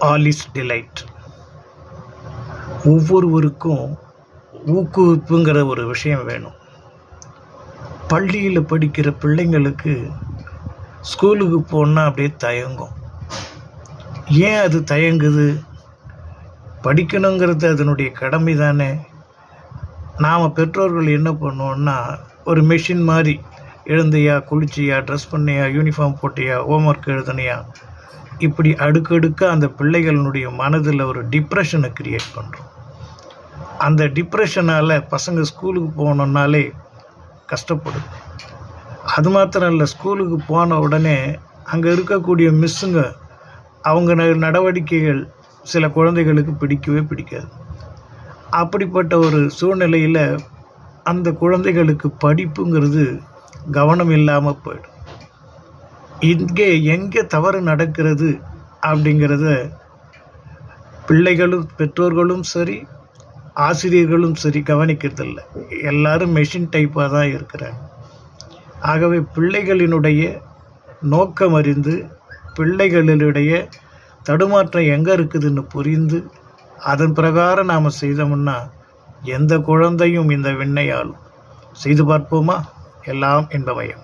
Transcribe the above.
All is delight. ஒவ்வொருவருக்கும் ஊக்குவிப்புங்கிற ஒரு விஷயம் வேணும். பள்ளியில் படிக்கிற பிள்ளைங்களுக்கு ஸ்கூலுக்கு போனால் அப்படியே தயங்கும். ஏன் அது தயங்குது? படிக்கணுங்கிறது அதனுடைய கடமை தானே. நாம் பெற்றோர்கள் என்ன பண்ணுவோன்னா, ஒரு மெஷின் மாதிரி எழுந்தையா, குளிச்சியா, ட்ரெஸ் பண்ணியா, யூனிஃபார்ம் போட்டியா, ஹோம்ஒர்க் எழுதுனியா, இப்படி அடுக்கடுக்காக அந்த பிள்ளைகளினுடைய மனதில் ஒரு டிப்ரெஷனை க்ரியேட் பண்ணுறோம். அந்த டிப்ரெஷனால் பசங்க ஸ்கூலுக்கு போகணுன்னாலே கஷ்டப்படும். அது மாத்திரம் இல்லை, ஸ்கூலுக்கு போன உடனே அங்கே இருக்கக்கூடிய மிஸ்ஸுங்க அவங்க நடவடிக்கைகள் சில குழந்தைகளுக்கு பிடிக்கவே பிடிக்காது. அப்படிப்பட்ட ஒரு சூழ்நிலையில் அந்த குழந்தைகளுக்கு படிப்புங்கிறது கவனம் இல்லாமல் போயிடும். இங்கே எங்கே தவறு நடக்கிறது அப்படிங்கிறத பிள்ளைகளும் பெற்றோர்களும் சரி, ஆசிரியர்களும் சரி கவனிக்கிறதில்ல. எல்லாரும் மெஷின் டைப்பாக தான் இருக்கிறாங்க. ஆகவே பிள்ளைகளினுடைய நோக்கம் அறிந்து, பிள்ளைகளினுடைய தடுமாற்றம் எங்கே இருக்குதுன்னு புரிந்து, அதன் பிரகாரம் நாம் செய்தோம்னா எந்த குழந்தையும் இந்த விண்ணை ஆளும். செய்து பார்ப்போமா? எல்லாம் என்பமயம்.